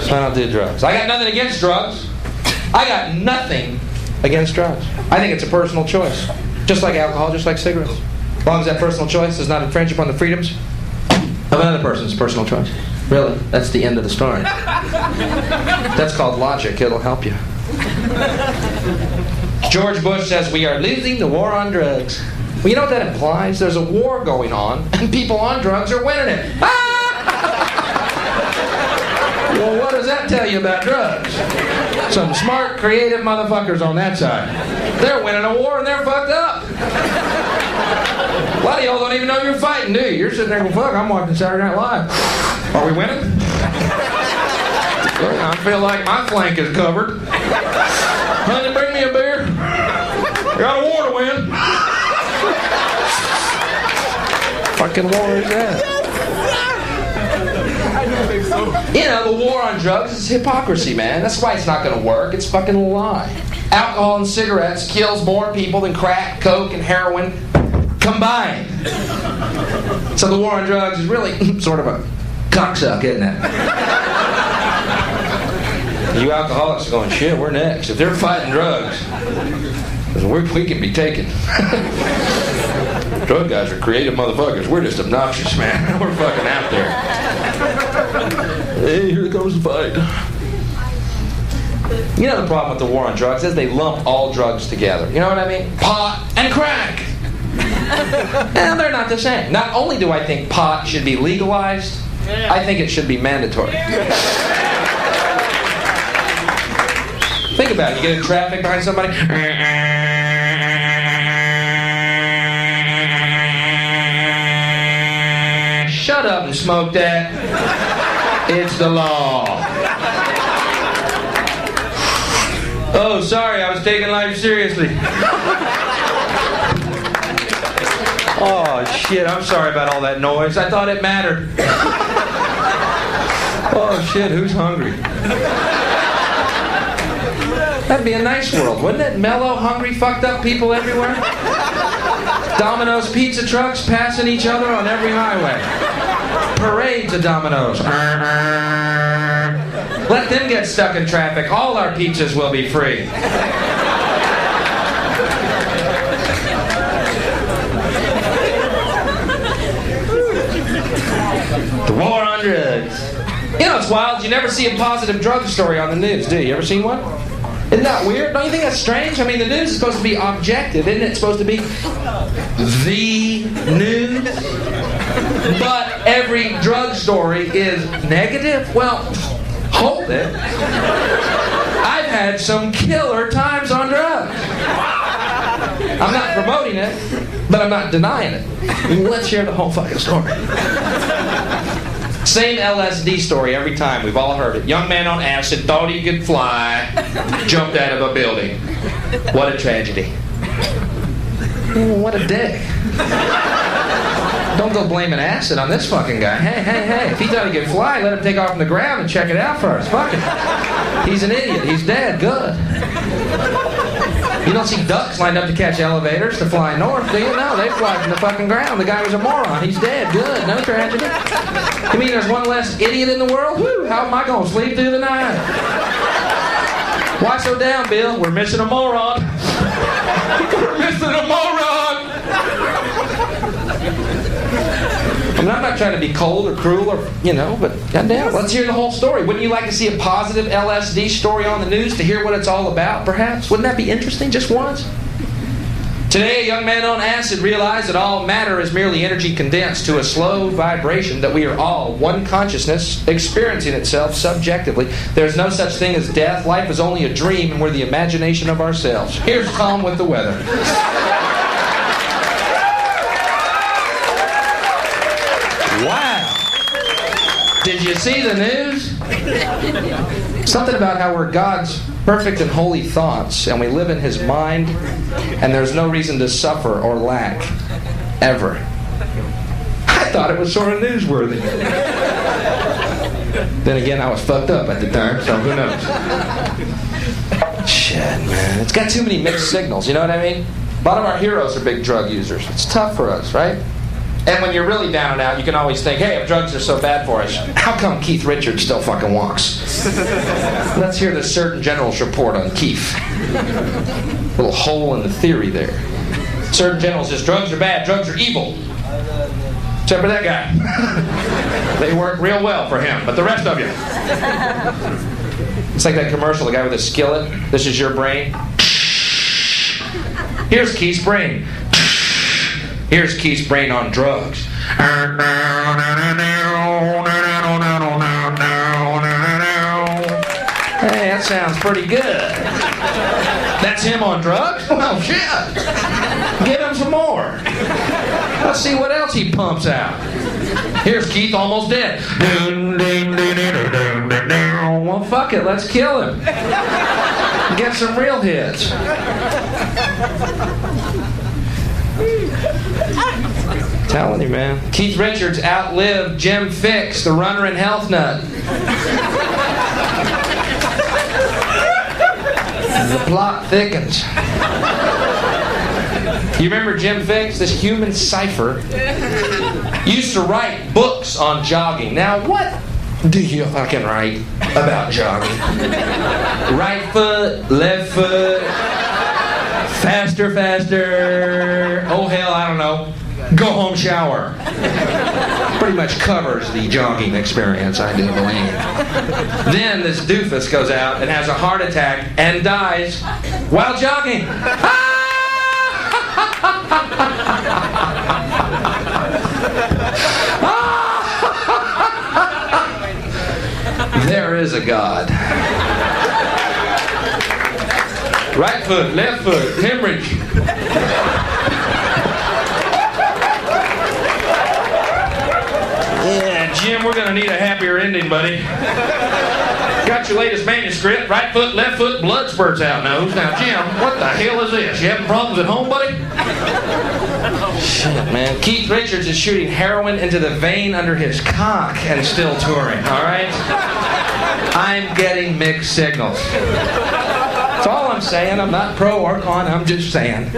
So I don't do drugs. I got nothing against drugs. I got nothing against drugs. I think it's a personal choice. Just like alcohol, just like cigarettes. As long as that personal choice does not infringe upon the freedoms of another person's personal choice. Really, that's the end of the story. That's called logic. It'll help you. George Bush says we are losing the war on drugs. Well, you know what that implies? There's a war going on, and people on drugs are winning it. Well, what does that tell you about drugs? Some smart, creative motherfuckers on that side. They're winning a war and they're fucked up. A lot of y'all don't even know you're fighting, do you? You're sitting there going, fuck, I'm watching Saturday Night Live. Are we winning? I feel like my flank is covered. Honey, bring me a beer. I got a war to win. Fucking war is that? You know, the war on drugs is hypocrisy, man. That's why it's not going to work. It's fucking a lie. Alcohol and cigarettes kills more people than crack, coke, and heroin combined. So the war on drugs is really sort of a cocksuck, isn't it? You alcoholics are going, shit, we're next. If they're fighting drugs, we can be taken. Drug guys are creative motherfuckers. We're just obnoxious, man. We're fucking out there. Hey, here comes the fight. You know the problem with the war on drugs is they lump all drugs together. You know what I mean? Pot and crack. And they're not the same. Not only do I think pot should be legalized, I think it should be mandatory. Think about it. You get in traffic behind somebody. Shut up and smoke that. It's the law. Oh, sorry, I was taking life seriously. Oh, shit, I'm sorry about all that noise. I thought it mattered. Oh, shit, who's hungry? That'd be a nice world, wouldn't it? Mellow, hungry, fucked up people everywhere. Domino's pizza trucks passing each other on every highway. Parades of Domino's. Let them get stuck in traffic. All our pizzas will be free. The war on drugs. You know, it's wild. You never see a positive drug story on the news, do you? You ever seen one? Isn't that weird? Don't you think that's strange? I mean, the news is supposed to be objective. Isn't it supposed to be the news? But every drug story is negative? Well, hold it. I've had some killer times on drugs. I'm not promoting it, but I'm not denying it. Let's hear the whole fucking story. Same LSD story every time. We've all heard it. Young man on acid thought he could fly, jumped out of a building. What a tragedy. What a dick. Don't go blaming acid on this fucking guy. Hey. If he thought he could fly, let him take off from the ground and check it out first. Fuck it. He's an idiot. He's dead. Good. You don't see ducks lined up to catch elevators to fly north, do you? No, they fly from the fucking ground. The guy was a moron. He's dead. Good. No tragedy. You mean there's one less idiot in the world? Whew, how am I going to sleep through the night? Why so down, Bill? We're missing a moron. We're missing a moron. I mean, I'm not trying to be cold or cruel or, but goddamn, let's hear the whole story. Wouldn't you like to see a positive LSD story on the news to hear what it's all about, perhaps? Wouldn't that be interesting just once? Today, a young man on acid realized that all matter is merely energy condensed to a slow vibration, that we are all one consciousness experiencing itself subjectively. There's no such thing as death. Life is only a dream, and we're the imagination of ourselves. Here's Tom with the weather. Wow. Did you see the news? Something about how we're God's perfect and holy thoughts, and we live in His mind, and there's no reason to suffer or lack, ever. I thought it was sort of newsworthy. Then again, I was fucked up at the time, so who knows? Shit, man. It's got too many mixed signals, you know what I mean? A lot of our heroes are big drug users. It's tough for us, right? And when you're really down and out, you can always think, hey, if drugs are so bad for us, how come Keith Richards still fucking walks? Let's hear the Surgeon General's report on Keith. Little hole in the theory there. Surgeon General says drugs are bad, drugs are evil. Except for that guy. They work real well for him, but the rest of you. It's like that commercial, the guy with the skillet. This is your brain. Here's Keith's brain. Here's Keith's brain on drugs. Hey, that sounds pretty good. That's him on drugs? Well, shit. Give him some more. Let's see what else he pumps out. Here's Keith almost dead. Well, fuck it. Let's kill him. Get some real hits. Telling you, man. Keith Richards outlived Jim Fix, the runner and health nut. The plot thickens. You remember Jim Fix, this human cipher? Used to write books on jogging. Now, what do you fucking write about jogging? Right foot, left foot, faster, faster. Oh, hell, I don't know. Go home, shower. Pretty much covers the jogging experience, I do believe. Then this doofus goes out and has a heart attack and dies while jogging. There is a God. Right foot, left foot, hemorrhage. Yeah, Jim, we're going to need a happier ending, buddy. Got your latest manuscript. Right foot, left foot, blood spurts out nose. Now, Jim, what the hell is this? You having problems at home, buddy? Shit, man. Keith Richards is shooting heroin into the vein under his cock and still touring, all right? I'm getting mixed signals. That's all I'm saying. I'm not pro or con. I'm just saying.